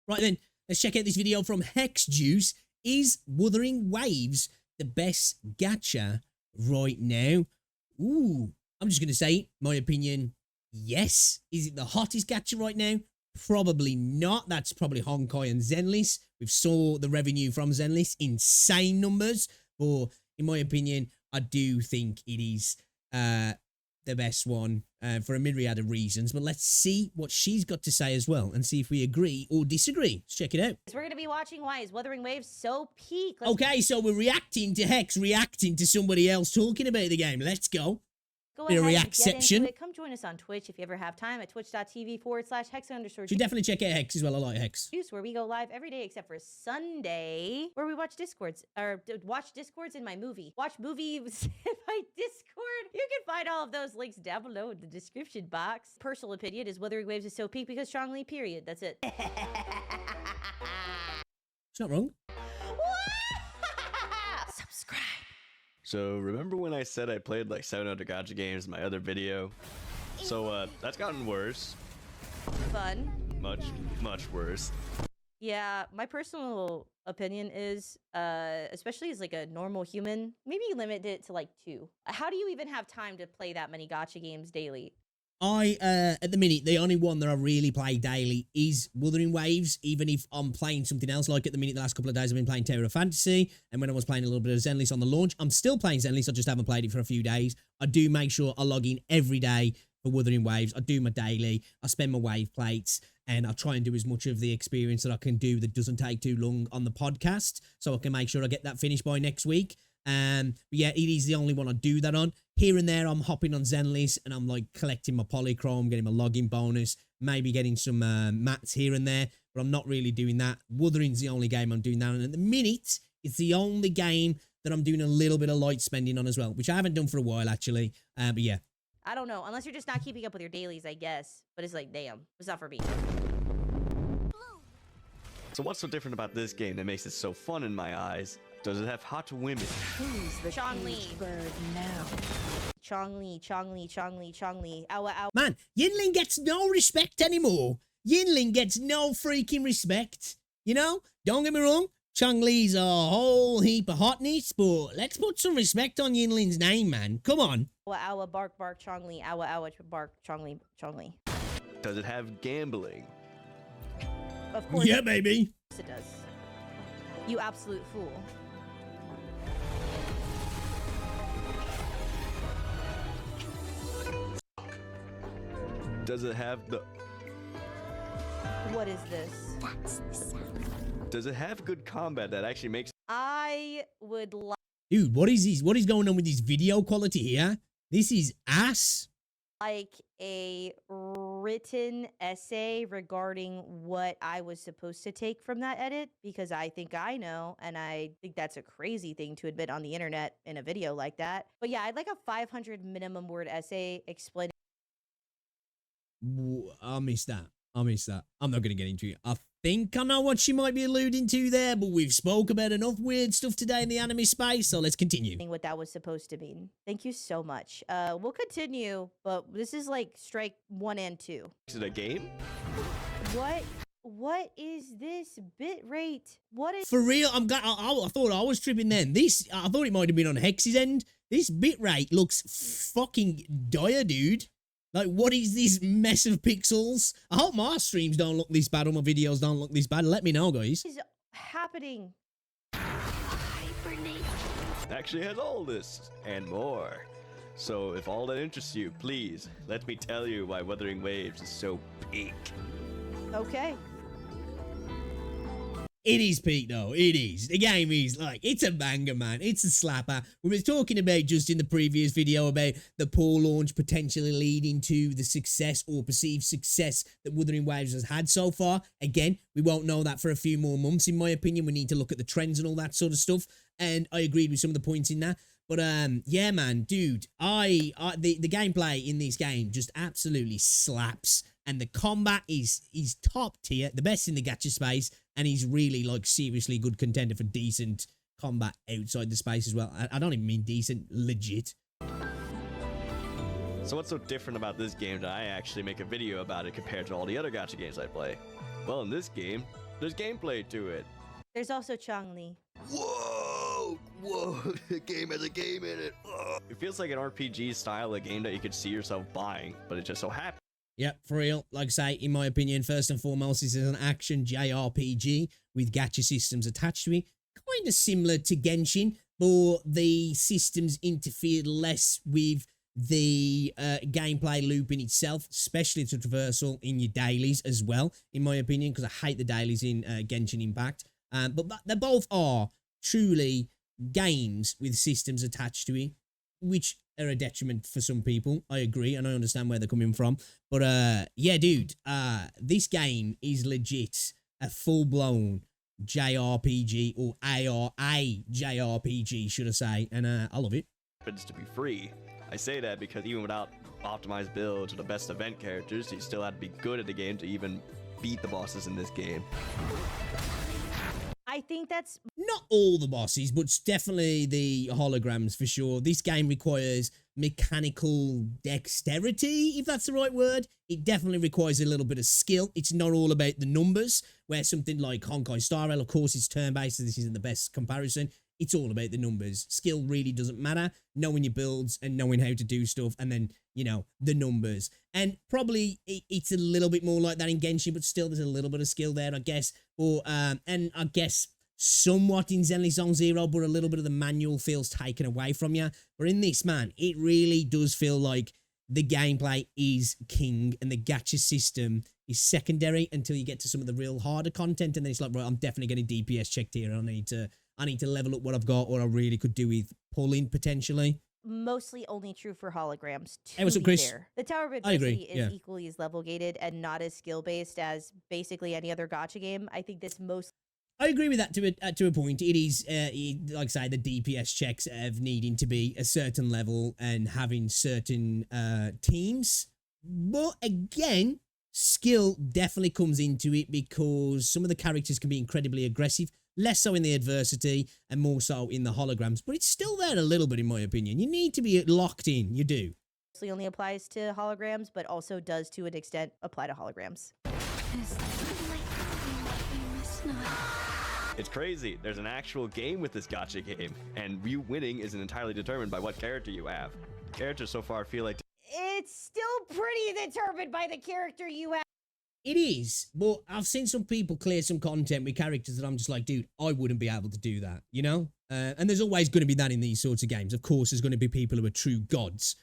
Right then, let's check out this video from Hex Juice. Is Wuthering Waves the best gacha right now? Ooh, I'm just going to say, my opinion, yes. Is it the hottest gacha right now? Probably not. That's probably Encore and Zenless. We've saw the revenue from Zenless, insane numbers. But in my opinion, I do think it is the best one for a myriad of reasons. But let's see what she's got to say as well and see if we agree or disagree. Let's check it out. We're going to be watching why is Wuthering Waves so peak. Okay, so we're reacting to Hex, reacting to somebody else talking about the game. Let's go. Go Bit ahead of and get reacception. into it. Come join us on Twitch if you ever have time at twitch.tv/hex_. Should definitely check out Hex as well. I like Hex. Where we go live every day except for Sunday, where we watch Discords or watch Discords in my movie. Watch movies in my Discord. You can find all of those links down below in the description box. Personal opinion is Wuthering Waves is so peak because strongly. Period. That's it. It's not wrong. Subscribe. So remember when I said I played like 7 other gacha games in my other video? So that's gotten worse. Fun. Much worse. Yeah, my personal opinion is, especially as like a normal human, maybe limit it to like 2. How do you even have time to play that many gacha games daily? At the minute, the only one that I really play daily is Wuthering Waves, even if I'm playing something else. Like at the minute, the last couple of days, I've been playing Tower of Fantasy, and when I was playing a little bit of Zenless on the launch, I'm still playing Zenless, I just haven't played it for a few days. I do make sure I log in every day for Wuthering Waves. I do my daily, I spend my wave plates, and I try and do as much of the experience that I can do that doesn't take too long on the podcast, so I can make sure I get that finished by next week. But yeah, it is the only one I do that on. Here and there, I'm hopping on Zenless and I'm like collecting my polychrome, getting my login bonus, maybe getting some mats here and there, but I'm not really doing that. Wuthering's the only game I'm doing that on. And at the minute, it's the only game that I'm doing a little bit of light spending on as well, which I haven't done for a while actually. But yeah. I don't know, unless you're just not keeping up with your dailies, I guess. But it's like, damn, it's not for me. So what's so different about this game that makes it so fun in my eyes? Does it have hot women? Who's the Chongli bird now? Chongli. Ow. Man, Yinling gets no respect anymore. Yinling gets no freaking respect. You know, don't get me wrong, Chongli's a whole heap of hotness, but let's put some respect on Yinling's name, man. Come on. Ow, bark, Chongli. Ow, bark, Chongli. Does it have gambling? Of course. Yeah, baby. Yes, it does. You absolute fool. Does it have the... What is this? That's the sound. Does it have good combat that actually makes... I would like... Dude, what is this? What is going on with this video quality here? This is ass. Like a written essay regarding what I was supposed to take from that edit, because I think I know, and I think that's a crazy thing to admit on the internet in a video like that. But yeah, I'd like a 500 minimum word essay explaining. I missed that. I'm not going to get into it. I think I know what she might be alluding to there, but we've spoke about enough weird stuff today in the anime space, so let's continue. What that was supposed to mean. Thank you so much. We'll continue, but this is like strike 1 and 2. Is it a game? What is this bitrate? What is... For real, I thought I was tripping then. I thought it might have been on Hex's end. This bitrate looks fucking dire, dude. Like, what is this mess of pixels? I hope my streams don't look this bad or my videos don't look this bad. Let me know, guys. What is happening? Hibernate. Actually has all this and more. So if all that interests you, please let me tell you why Wuthering Waves is so peak. Okay. It is peak though, it is. The game is like, it's a banger, man. It's a slapper. We were talking about just in the previous video about the poor launch potentially leading to the success or perceived success that Wuthering Waves has had so far. Again, we won't know that for a few more months, in my opinion. We need to look at the trends and all that sort of stuff. And I agreed with some of the points in that. But yeah, man, dude, the gameplay in this game just absolutely slaps. And the combat is top tier, the best in the gacha space, and he's really like seriously good contender for decent combat outside the space as well. I don't even mean decent, legit. So what's so different about this game that I actually make a video about it compared to all the other gacha games I play? Well, in this game, There's gameplay to it. There's also Changli. Whoa! The game has a game in it. Ugh. It feels like an RPG style of game that you could see yourself buying, but it just so happens. Yep, for real. Like I say, in my opinion, first and foremost, this is an action JRPG with gacha systems attached to it. Kind of similar to Genshin, but the systems interfered less with the gameplay loop in itself, especially the traversal in your dailies as well, in my opinion, because I hate the dailies in Genshin Impact. But they both are truly games with systems attached to it, which are a detriment for some people. I agree, and I understand where they're coming from. But yeah, dude, this game is legit a full-blown JRPG, or a JRPG, should I say, and I love it. Happens to be free. I say that because even without optimized builds or the best event characters, you still have to be good at the game to even beat the bosses in this game. I think that's Not all the bosses, but definitely the holograms for sure. This game requires mechanical dexterity, if that's the right word. It definitely requires a little bit of skill. It's not all about the numbers, where something like Honkai Star Rail, of course, is turn-based, so this isn't the best comparison. It's all about the numbers. Skill really doesn't matter. Knowing your builds and knowing how to do stuff, and then, you know, the numbers. And probably it's a little bit more like that in Genshin, but still there's a little bit of skill there, I guess. Or and I guess somewhat in Zenless Zone Zero, but a little bit of the manual feels taken away from you. But in this, man, it really does feel like the gameplay is king and the gacha system is secondary until you get to some of the real harder content, and then it's like, right, I'm definitely getting DPS checked here, and I need to level up what I've got, or I really could do with pulling potentially. mostly only true for holograms. Hey, what's up, Chris? The Tower of I agree, Adversity is yeah. equally as level gated and not as skill based as basically any other gacha game. I think this most I agree with that to a point. It is, like I say, the DPS checks of needing to be a certain level and having certain teams. But again, skill definitely comes into it because some of the characters can be incredibly aggressive, less so in the adversity and more so in the holograms. But it's still there a little bit, in my opinion. You need to be locked in. You do. mostly only applies to holograms, but also does to an extent apply to holograms. It's crazy. There's an actual game with this gacha game, and you winning isn't entirely determined by what character you have. Characters so far feel like It's still pretty determined by the character you have. It is, but I've seen some people clear some content with characters that I'm just like, dude, I wouldn't be able to do that, you know? And there's always going to be that in these sorts of games. Of course, there's going to be people who are true gods.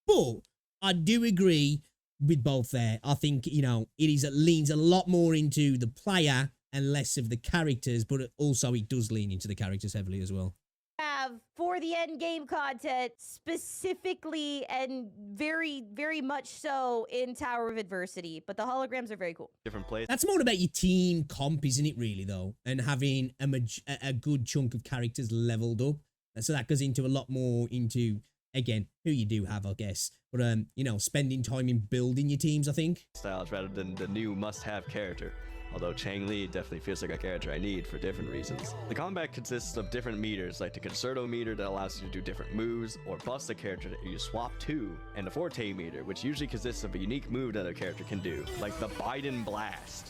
But I do agree with both there. I think, you know, it leans a lot more into the player and less of the characters, but also it does lean into the characters heavily as well. Have for the end game content specifically and very, very much so in Tower of Adversity, but the holograms are very cool. different places. That's more about your team comp, isn't it, really, though? And having a good chunk of characters leveled up. And so that goes into a lot more into, again, who you do have, I guess. But, you know, spending time in building your teams, I think. Styles rather than the new must-have character. Although Chang Li definitely feels like a character I need for different reasons. The combat consists of different meters, like the Concerto meter that allows you to do different moves, or bust a character that you swap to, and the Forte meter, which usually consists of a unique move that a character can do, like the Biden Blast.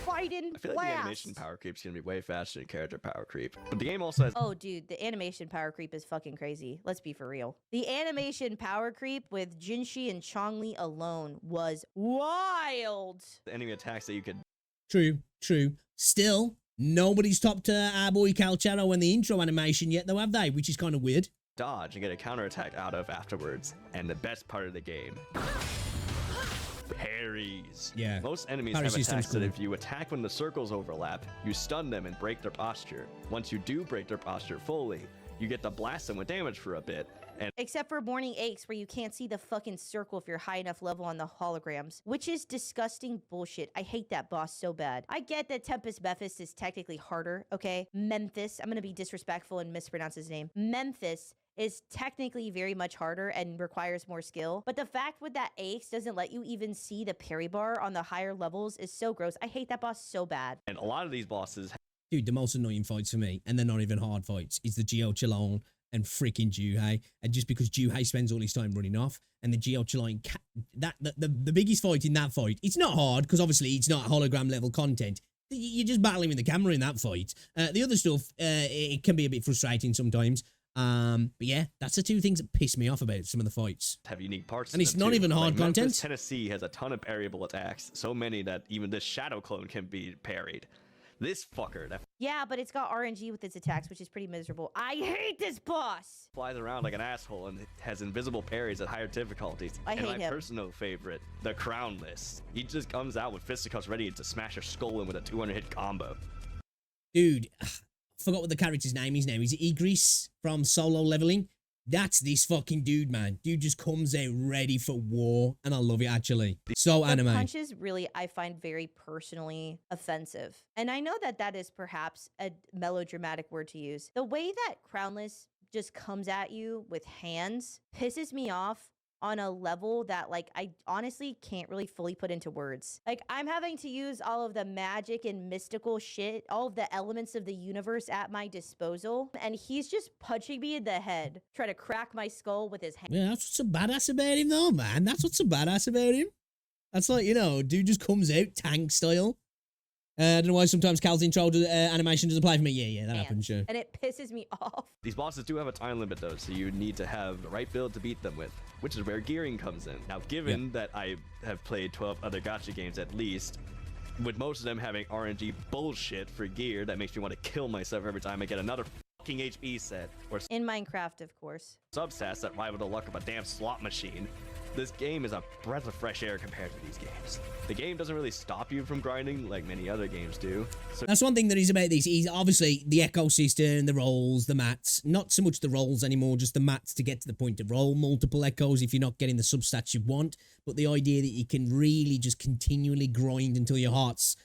Biden I feel like Blast. the animation power creep is going to be way faster than character power creep. But the game also has Oh, dude, the animation power creep is fucking crazy. Let's be for real. The animation power creep with Jinshi and Changli alone was wild. enemy attacks that you could True. Still, nobody's topped our boy Calchero and the intro animation yet, though, have they? Which is kind of weird. dodge and get a counterattack out of afterwards. And the best part of the game, parries. Yeah. Most enemies Parry have system's attacks that cool. if you attack when the circles overlap, you stun them and break their posture. Once you do break their posture fully, you get to blast them with damage for a bit. And Except for Morning Aches, where you can't see the fucking circle if you're high enough level on the holograms, which is disgusting bullshit. I hate that boss so bad. I get that Tempest Beis is technically harder, okay? Memphis, I'm gonna be disrespectful and mispronounce his name. Memphis is technically very much harder and requires more skill, but the fact with that Aches doesn't let you even see the parry bar on the higher levels is so gross. I hate that boss so bad. a lot of these bosses Dude, the most annoying fights for me, and they're not even hard fights, is the Geo Chalon and freaking Juhei. And just because Juhei spends all his time running off, and the Geo Chalon, the biggest fight in that fight, it's not hard, because obviously it's not hologram level content. You're just battling with the camera in that fight. The other stuff, it can be a bit frustrating sometimes. But yeah, that's the two things that piss me off about some of the fights. Have unique parts, And to it's them, not too. even hard Like Memphis, content. Tennessee has a ton of parryable attacks, so many that even this shadow clone can be parried. This fucker that Yeah, but it's got RNG with its attacks, which is pretty miserable. I hate this boss. flies around like an asshole and has invisible parries at higher difficulties. I and hate my him. personal favorite, the Crownless. He just comes out with fisticuffs ready to smash your skull in with a 200-hit combo. Dude, I forgot what the character's name is now. Is it Igris from Solo Leveling? That's this fucking dude, man. Dude just comes out ready for war, and I love it, actually. So The anime. punches really, I find very personally offensive. And I know that that is perhaps a melodramatic word to use. The way that Crownless just comes at you with hands pisses me off on a level that, like, I honestly can't really fully put into words. Like, I'm having to use all of the magic and mystical shit, all of the elements of the universe at my disposal, and he's just punching me in the head, trying to crack my skull with his hand. Yeah, that's what's so badass about him, though, man. That's what's so badass about him. That's like, you know, dude just comes out tank style. I don't know why sometimes Cal's intro to animation doesn't play for me. Yeah, that happens, sure. And it pisses me off. These bosses do have a time limit though, so you need to have the right build to beat them with, which is where gearing comes in. Now, given that I have played 12 other gacha games at least, with most of them having RNG bullshit for gear that makes me want to kill myself every time I get another fucking HP set, or In Minecraft, of course. substats that rival the luck of a damn slot machine, this game is a breath of fresh air compared to these games. The game doesn't really stop you from grinding like many other games do. So That's one thing that is about these. Is obviously the ecosystem, the rolls, the mats. Not so much the rolls anymore, just the mats to get to the point to roll multiple echoes if you're not getting the substats you want. But the idea that you can really just continually grind until your heart's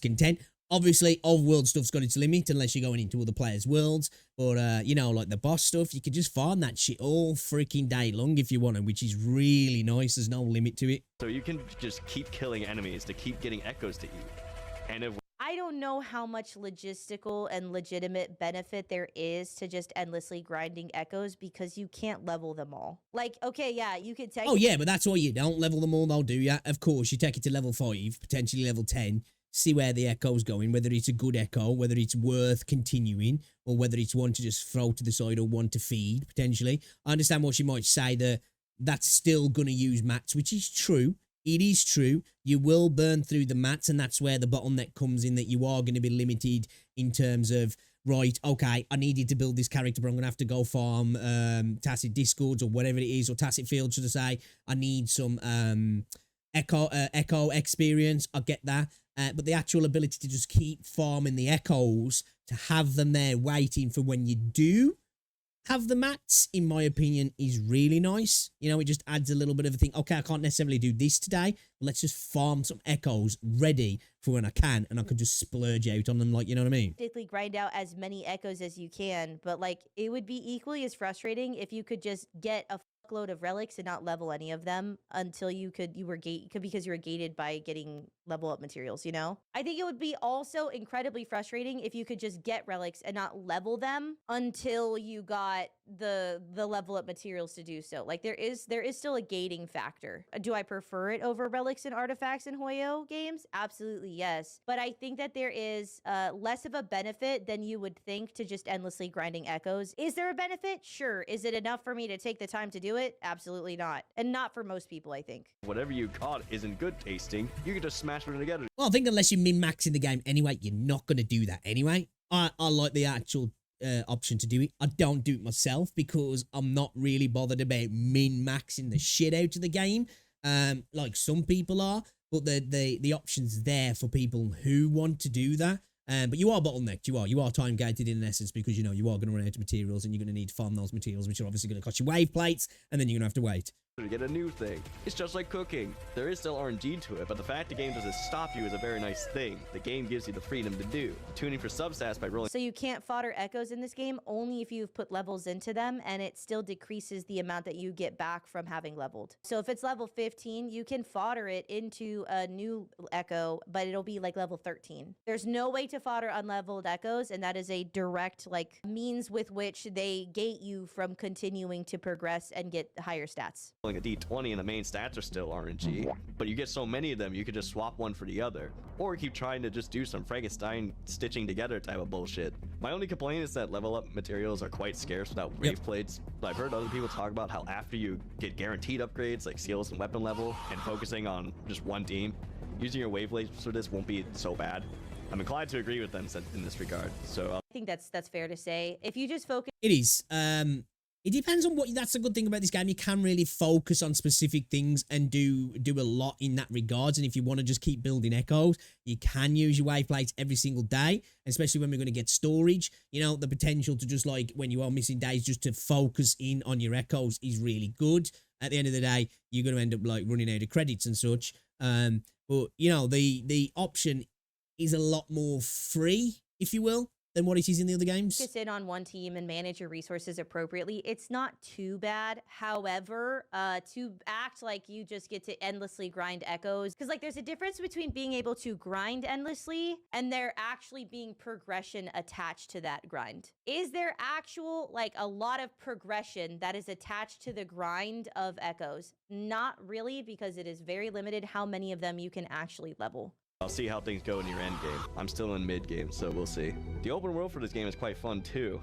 content. Obviously, off-world stuff's got its limit unless you're going into other players' worlds. But, like the boss stuff, you can just farm that shit all freaking day long if you want to, which is really nice. There's no limit to it. So you can just keep killing enemies to keep getting echoes to eat. And if I don't know how much logistical and legitimate benefit there is to just endlessly grinding echoes because you can't level them all. Like, okay, yeah, you could take. Oh, yeah, but that's why you don't level them all, though, do you? Of course, you take it to level 5, potentially level 10. See where the echo's going, whether it's a good echo, whether it's worth continuing, or whether it's one to just throw to the side or one to feed, potentially. I understand what she might say, that that's still going to use mats, which is true. It is true. You will burn through the mats, and that's where the bottleneck comes in, that you are going to be limited in terms of, right, okay, I needed to build this character, but I'm going to have to go farm Tacit Discords or whatever it is, or Tacit Fields, should I say. I need some echo experience. I get that. But the actual ability to just keep farming the echoes, to have them there waiting for when you do have the mats, in my opinion, is really nice. You know, it just adds a little bit of a thing. Okay, I can't necessarily do this today, but let's just farm some echoes ready for when I can, and I can just splurge out on them, like, you know what I mean? Basically grind out as many echoes as you can, but like it would be equally as frustrating if you could just get a fuckload of relics and not level any of them until because you were gated by getting level up materials, you know? I think it would be also incredibly frustrating if you could just get relics and not level them until you got the level up materials to do so. Like there is still a gating factor. Do I prefer it over relics and artifacts in Hoyo games? Absolutely yes. But I think that there is less of a benefit than you would think to just endlessly grinding echoes. Is there a benefit? Sure. Is it enough for me to take the time to do it? Absolutely not. And not for most people, I think. whatever you got isn't good tasting, you can just smash them together. Well, I think unless you're min-maxing the game anyway, you're not going to do that anyway. I like the actual option to do it. I don't do it myself because I'm not really bothered about min-maxing the shit out of the game, like some people are. But the option's there for people who want to do that. But you are bottlenecked. You are time gated in essence because you are going to run out of materials and you're going to need to farm those materials, which are obviously going to cost you wave plates, and then you're going to have to wait. To get a new thing. It's just like cooking. There is still RNG to it, but the fact the game doesn't stop you is a very nice thing. The game gives you the freedom to do. Tuning for substats by rolling. So you can't fodder echoes in this game only if you've put levels into them, and it still decreases the amount that you get back from having leveled. So if it's level 15, you can fodder it into a new echo, but it'll be like level 13. There's no way to fodder unleveled echoes, and that is a direct means with which they gate you from continuing to progress and get higher stats. a D20 and the main stats are still RNG, but you get so many of them you could just swap one for the other, or keep trying to just do some Frankenstein stitching together type of bullshit. My only complaint is that level up materials are quite scarce without wave plates. I've heard other people talk about how after you get guaranteed upgrades like skills and weapon level and focusing on just one team, using your wave plates for this won't be so bad. I'm inclined to agree with them in this regard. So I think that's fair to say. If you just focus It is. It depends on what. That's a good thing about this game. You can really focus on specific things and do a lot in that regards. And if you want to just keep building echoes, you can use your wave plates every single day, especially when we're going to get storage. You know, the potential to just like when you are missing days, just to focus in on your echoes is really good. At the end of the day, you're going to end up like running out of credits and such. But you know, the option is a lot more free, if you will, than what it is in the other games. focus in on one team and manage your resources appropriately, it's not too bad. However, to act like you just get to endlessly grind echoes, because like there's a difference between being able to grind endlessly and there actually being progression attached to that grind. Is there actual, like a lot of progression that is attached to the grind of echoes? Not really, because it is very limited how many of them you can actually level. I'll see how things go in your end game. I'm still in mid game, so we'll see. The open world for this game is quite fun too.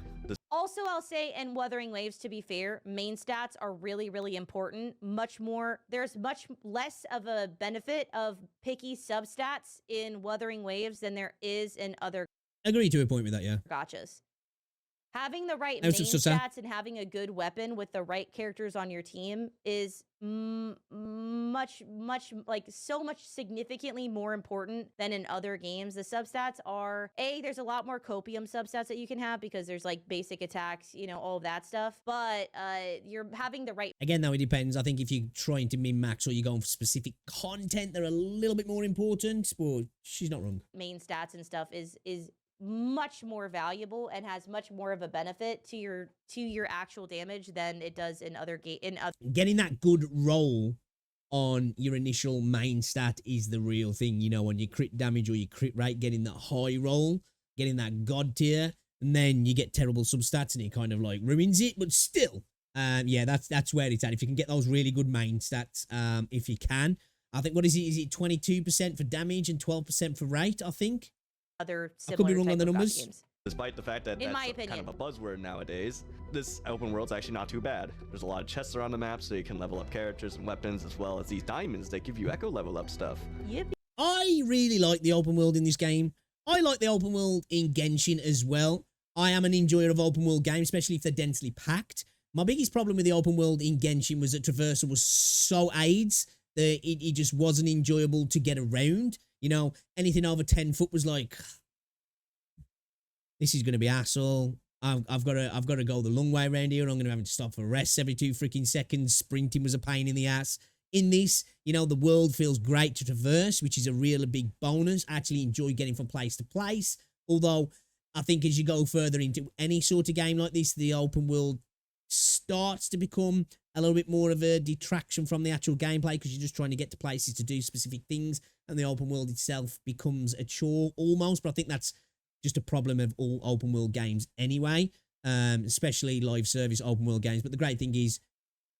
Also, I'll say in Wuthering Waves, to be fair, main stats are really, really important. There's much less of a benefit of picky substats in Wuthering Waves than there is in other Agree to a point with that, yeah. gachas. Having the right I main was just saying. stats and having a good weapon with the right characters on your team is much, like so much significantly more important than in other games. The substats are, there's a lot more copium substats that you can have because there's like basic attacks, you know, all of that stuff. But you're having the right Again, though, it depends. I think if you're trying to min-max or you're going for specific content, they're a little bit more important, but she's not wrong. main stats and stuff is much more valuable and has much more of a benefit to your actual damage than it does in other Getting that good roll on your initial main stat is the real thing, you know, on your crit damage or your crit rate, getting that high roll, getting that god tier, and then you get terrible substats and it kind of like ruins it, but still, yeah, that's where it's at. If you can get those really good main stats, if you can. I think, what is it 22% for damage and 12% for rate, I think? other I could similar be wrong type on the of gacha numbers. games. Despite the fact that In my that's kind opinion. of a buzzword nowadays, this open world's actually not too bad. There's a lot of chests around the map, so you can level up characters and weapons, as well as these diamonds that give you echo level up stuff. Yippee. I really like the open world in this game. I like the open world in Genshin as well. I am an enjoyer of open world games, especially if they're densely packed. My biggest problem with the open world in Genshin was that traversal was so AIDS that it just wasn't enjoyable to get around. You know, anything over 10 foot was like, this is going to be asshole. I've got to go the long way around here. I'm going to have to stop for rest every 2 freaking seconds. Sprinting was a pain in the ass. In this, you know, the world feels great to traverse, which is a real big bonus. I actually enjoy getting from place to place. Although, I think as you go further into any sort of game like this, the open world starts to become a little bit more of a detraction from the actual gameplay because you're just trying to get to places to do specific things, and the open world itself becomes a chore almost. But I think that's just a problem of all open world games anyway, especially live service open world games. But the great thing is,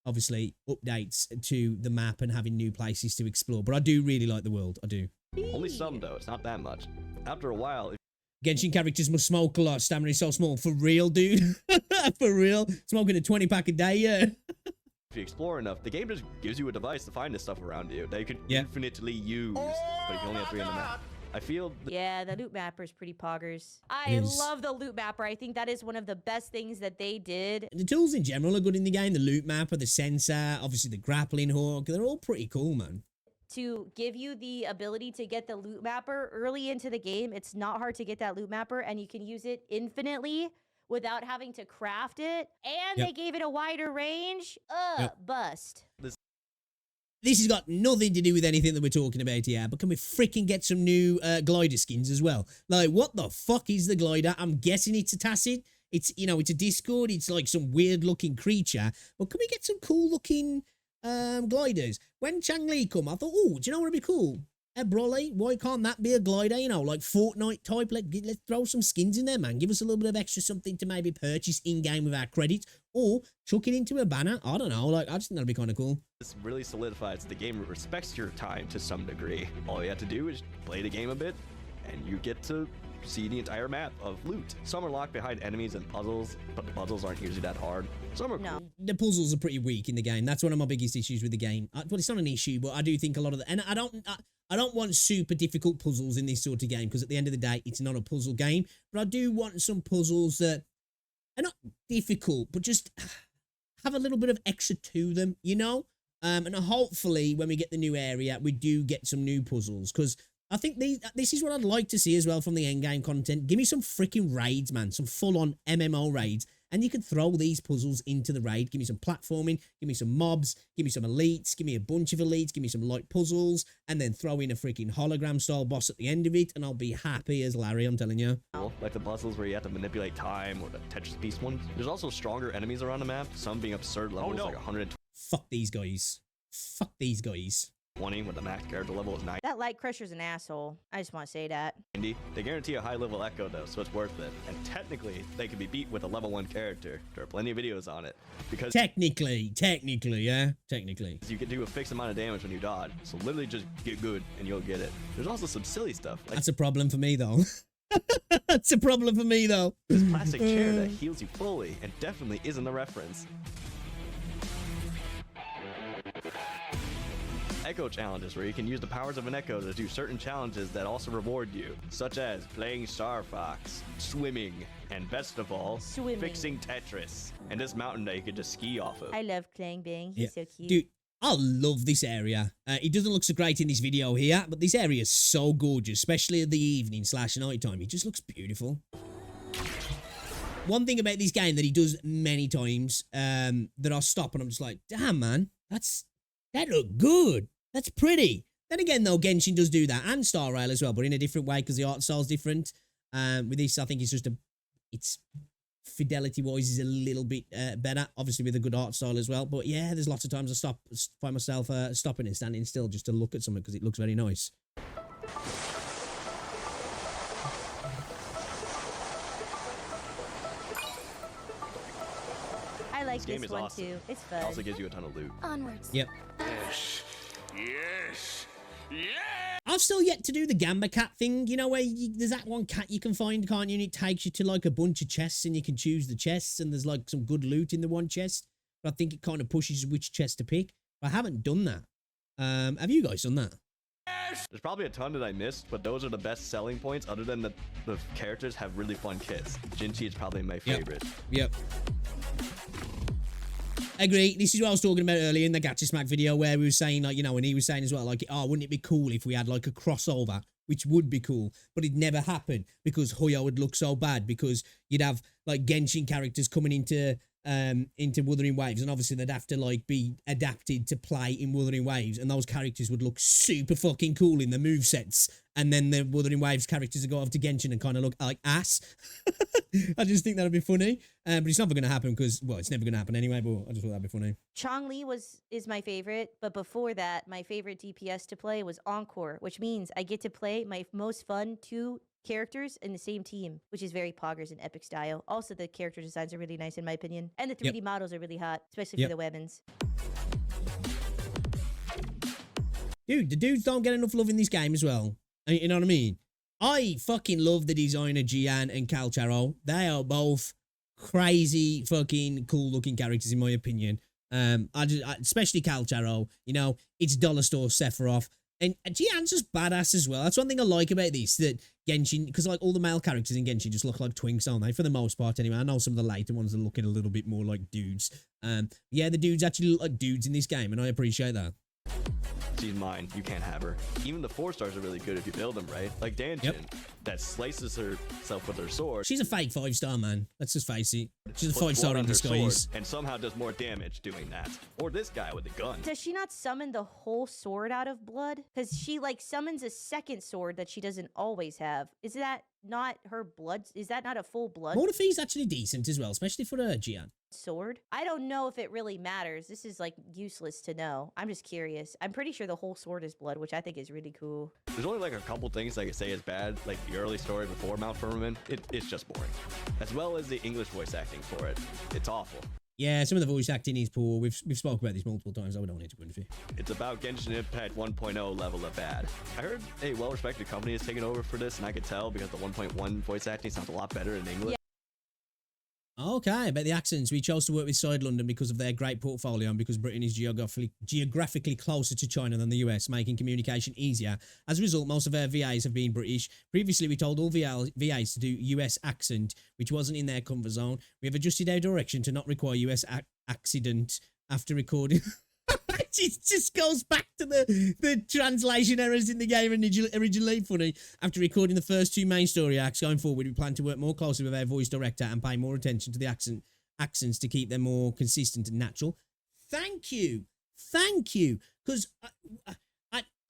obviously, updates to the map and having new places to explore. But I do really like the world. I do. Only some, though. It's not that much. After a while, Genshin characters must smoke a lot. Stamina is so small. For real, dude. For real. Smoking a 20-pack a day, yeah. if you explore enough, the game just gives you a device to find this stuff around you that you can Yeah. infinitely use, but you can only have 3 on the map. I feel Yeah, the loot mapper is pretty poggers. It I is. love the loot mapper. I think that is one of the best things that they did. The tools in general are good in the game. The loot mapper, the sensor, obviously the grappling hook. They're all pretty cool, man. To give you the ability to get the loot mapper early into the game. It's not hard to get that loot mapper, and you can use it infinitely without having to craft it. And Yep. they gave it a wider range. Yep. Bust. This has got nothing to do with anything that we're talking about here, but can we freaking get some new glider skins as well? Like, what the fuck is the glider? I'm guessing it's a tacit. It's, you know, it's a Discord. It's like some weird looking creature. But can we get some cool looking gliders? When Chang Li come, I thought, oh, do you know what would be cool? Broly, why can't that be a glider, you know, like Fortnite type? Let's throw some skins in there, man. Give us a little bit of extra something to maybe purchase in-game with our credits, or chuck it into a banner. I don't know, like, I just think that'd be kind of cool. This really solidifies the game respects your time to some degree. All you have to do is play the game a bit, and you get to see the entire map of loot. Some are locked behind enemies and puzzles, but the puzzles aren't usually that hard. Some are cool. The puzzles are pretty weak in the game. That's one of my biggest issues with the game. Well, it's not an issue, but I do think a lot of the... And I don't want super difficult puzzles in this sort of game, because at the end of the day, it's not a puzzle game. But I do want some puzzles that are not difficult, but just have a little bit of extra to them, you know? And hopefully, when we get the new area, we do get some new puzzles, because I think this is what I'd like to see as well from the endgame content. Give me some freaking raids, man. Some full-on MMO raids. And you can throw these puzzles into the raid. Give me some platforming. Give me some mobs. Give me some elites. Give me a bunch of elites. Give me some light puzzles. And then throw in a freaking hologram-style boss at the end of it. And I'll be happy as Larry, I'm telling you. Like the puzzles where you have to manipulate time, or the Tetris Beast ones. There's also stronger enemies around the map. Some being absurd levels, like 120 Fuck these guys. Fuck these guys. when the max character level is 90. That Light Crusher's an asshole. I just want to say that. They guarantee a high level echo though, so it's worth it. And technically, they can be beat with a level 1 character. There are plenty of videos on it. Because technically, yeah, technically. you can do a fixed amount of damage when you dodge. So literally just get good and you'll get it. There's also some silly stuff. Like that's a problem for me though. That's a problem for me though. this plastic chair that heals you fully and definitely isn't a reference. Echo challenges, where you can use the powers of an echo to do certain challenges that also reward you, such as playing Star Fox, swimming, and best of all, fixing Tetris, and this mountain that you could just ski off of. I love Clang Bang. He's so cute. Dude, I love this area. It doesn't look so great in this video here, but this area is so gorgeous, especially in the evening / night time. It just looks beautiful. One thing about this game that he does many times, that I'll stop and I'm just like, damn man, that look good. That's pretty. Then again, though, Genshin does do that, and Star Rail as well, but in a different way because the art style's different. With this, I think it's just it's fidelity-wise is a little bit better, obviously with a good art style as well. But yeah, there's lots of times I find myself stopping and standing still just to look at something because it looks very nice. I like game this is one awesome. too. It's It fun. also gives you a ton of loot. Onwards. Yep. Yes. Yes. Yes. I've still yet to do the Gam Cat thing, you know, where there's that one cat you can find, can't you? And it takes you to like a bunch of chests and you can choose the chests and there's like some good loot in the one chest. But I think it kind of pushes which chest to pick. But I haven't done that. Have you guys done that? There's probably a ton that I missed, but those are the best selling points other than the characters have really fun kits. Jinchi is probably my favorite. Yep. Agree. This is what I was talking about earlier in the Gacha Smack video where we were saying, like, you know, and he was saying as well, like, oh, wouldn't it be cool if we had like a crossover, which would be cool, but it never happened because Hoyo would look so bad because you'd have like Genshin characters coming into Wuthering Waves, and obviously they'd have to like be adapted to play in Wuthering Waves, and those characters would look super fucking cool in the movesets, and then the Wuthering Waves characters would go off to Genshin and kind of look like ass. I just think that'd be funny, but it's never going to happen because, well, it's never going to happen anyway, but I just thought that'd be funny. Chongli is my favorite, but before that, my favorite DPS to play was Encore, which means I get to play my most fun 2 characters in the same team, which is very poggers and epic style. Also, the character designs are really nice in my opinion, and the 3D models are really hot, especially for the weapons. Dude, the dudes don't get enough love in this game as well. You know what I mean? I fucking love the designer Gian and Calcharo. They are both crazy fucking cool looking characters in my opinion. Especially Calcharo, you know, it's Dollar Store Sephiroth. And Gian's just badass as well. That's one thing I like about this, that Genshin, because like all the male characters in Genshin just look like twinks, don't they? For the most part anyway. I know some of the later ones are looking a little bit more like dudes. Yeah, the dudes actually look like dudes in this game, and I appreciate that. She's mine. You can't have her. Even the 4-stars are really good if you build them right. Like Danchin, that slices herself with her sword. She's a fake 5-star, man. Let's just face it. She's a puts 5-star blood in on her disguise. sword and somehow does more damage doing that. Or this guy with the gun. Does she not summon the whole sword out of blood? Because she like summons a second sword that she doesn't always have. Is that not her blood? Is that not a full blood Mortafe's actually decent as well, especially for Gian. sword? I don't know if it really matters. This is like useless to know. I'm just curious. I'm pretty sure the whole sword is blood, which I think is really cool. There's only like a couple things I could say is bad, like the early story before Mount Firmament. It's just boring, as well as the English voice acting for it. It's awful. Yeah, some of the voice acting is poor. We've spoken about this multiple times. I don't need to go into it. It's about Genshin Impact 1.0 level of bad. I heard a well-respected company is taking over for this, and I could tell because the 1.1 voice acting sounds a lot better in English. Okay, about the accents. We chose to work with Side London because of their great portfolio and because Britain is geographically closer to China than the US, making communication easier. As a result, most of our VAs have been British. Previously, we told all VAs to do US accent, which wasn't in their comfort zone. We have adjusted our direction to not require US accent after recording. It just goes back to the translation errors in the game originally funny. After recording the first 2 main story acts, going forward, we plan to work more closely with our voice director and pay more attention to the accents to keep them more consistent and natural. Thank you. Because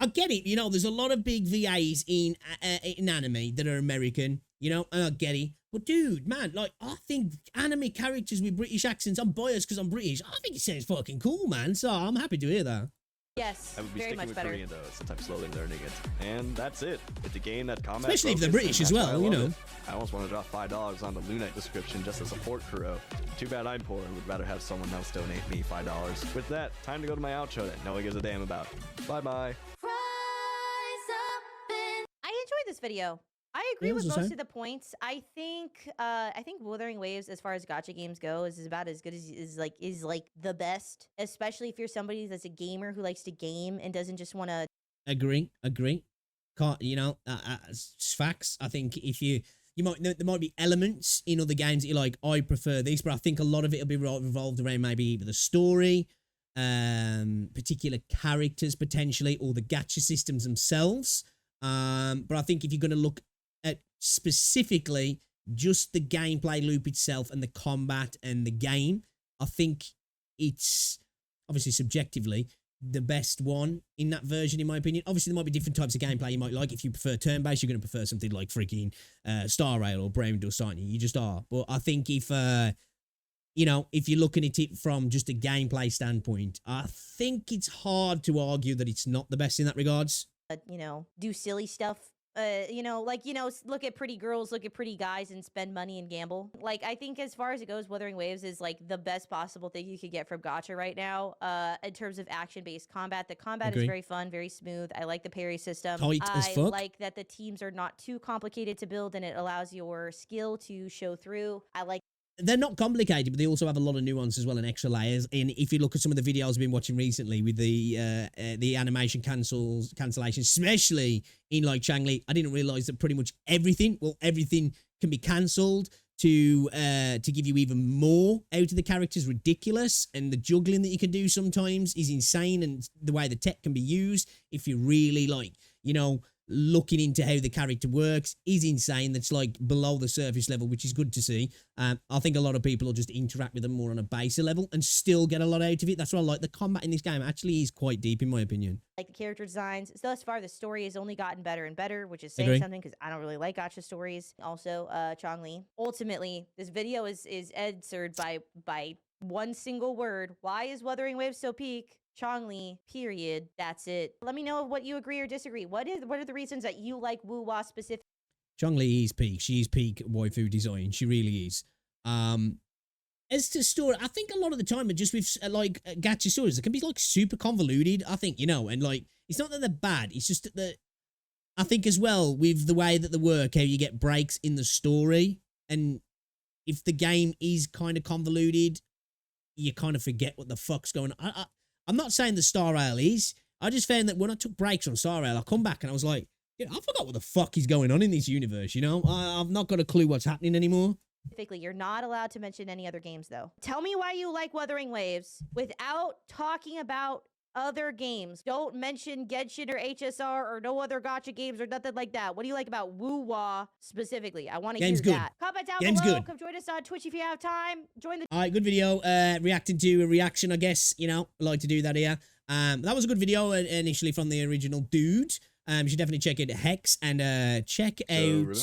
I get it. You know, there's a lot of big VAs in anime that are American. You know, and I get it. But dude, man, like, I think anime characters with British accents, I'm biased because I'm British. I think it sounds fucking cool, man. So I'm happy to hear that. Yes, I would be very sticking much with better. Korean though, since I'm slowly learning it. And that's it. It's a game that combat, Especially if they're focused, British and as that's why well, I you love know. it. I almost want to drop $5 on the Lunite description just to support Kuro. Too bad I'm poor and would rather have someone else donate me $5. With that, time to go to my outro that no one gives a damn about. Bye-bye. I enjoyed this video. I agree Yeah, with it was the most same. of the points. I think Wuthering Waves, as far as gacha games go, is about as good as is like the best. Especially if you're somebody that's a gamer who likes to game and doesn't just want to. Agree. Can't, you know, it's facts. I think if you might, there might be elements in other games that you're like, I prefer this, but I think a lot of it will be revolved around maybe either the story, particular characters potentially, or the gacha systems themselves. But I think if you're going to look at specifically just the gameplay loop itself and the combat and the game, I think it's obviously subjectively the best one in that version, in my opinion. Obviously, there might be different types of gameplay you might like. If you prefer turn-based, you're going to prefer something like freaking Star Rail or Brown Dust, aren't you? You just are. But I think if, you know, if you're looking at it from just a gameplay standpoint, I think it's hard to argue that it's not the best in that regards. You know, do silly stuff. You know, like, you know, look at pretty girls, look at pretty guys and spend money and gamble. Like, I think as far as it goes, Wuthering Waves is like the best possible thing you could get from Gacha right now. In terms of action-based combat, the combat Agree. is very fun, very smooth. I like the parry system. Tight as I fuck. like that the teams are not too complicated to build and it allows your skill to show through. I like They're not complicated, but they also have a lot of nuance as well and extra layers. And if you look at some of the videos I've been watching recently with the animation cancellation, especially in like Changli, I didn't realize that pretty much everything can be cancelled to give you even more out of the characters. Ridiculous. And the juggling that you can do sometimes is insane. And the way the tech can be used, if you really like, you know, looking into how the character works is insane. That's like below the surface level, which is good to see. I think a lot of people will just interact with them more on a baser level and still get a lot out of it. That's what I like. The combat in this game actually is quite deep, in my opinion. the character designs. So thus far, the story has only gotten better and better, which is saying Agree. something because I don't really like gacha stories. Also, Chongli. Ultimately, this video is answered by one single word. Why is Wuthering Waves so peak? Chongli, period. That's it. Let me know what you agree or disagree. What are the reasons that you like Woo-Wah specifically? Chongli is peak. She's peak waifu design. She really is. As to story, I think a lot of the time, just with like gacha stories, it can be like super convoluted. I think, you know, and like it's not that they're bad. It's just that I think as well with the way that they work, how you get breaks in the story, and if the game is kind of convoluted, you kind of forget what the fuck's going on. I'm not saying the Star Rail is. I just found that when I took breaks on Star Rail, I come back and I was like, yeah, I forgot what the fuck is going on in this universe, you know? I've not got a clue what's happening anymore. You're not allowed to mention any other games, though. Tell me why you like Wuthering Waves without talking about other games. Don't mention Genshin or HSR or no other gacha games or nothing like that. What do you like about Woo-Wah specifically? I want to hear Game's good. that. Comment down Game's below. good. Come join us on Twitch if you have time. Join the All right, good video. Reacting to a reaction, I guess. You know, I like to do that here. That was a good video initially from the original dude. You should definitely check out Hex and check out remember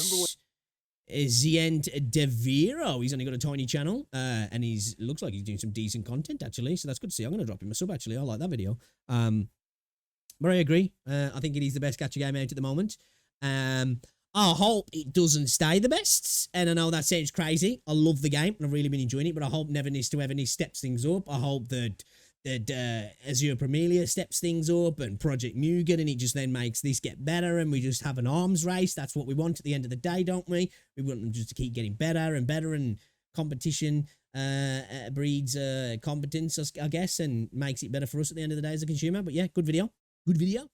Zient Deviro. He's only got a tiny channel, and looks like he's doing some decent content actually. So that's good to see. I'm gonna drop him a sub actually. I like that video. But I agree. I think it is the best gacha game out at the moment. I hope it doesn't stay the best. And I know that sounds crazy. I love the game and I've really been enjoying it. But I hope Neverness to Everness steps things up. I hope that Azure Premilia steps things up and Project Mugen, and it just then makes this get better, and we just have an arms race. That's what we want at the end of the day, don't we? We want them just to keep getting better and better, and competition breeds competence, I guess, and makes it better for us at the end of the day as a consumer. But yeah, good video. Good video.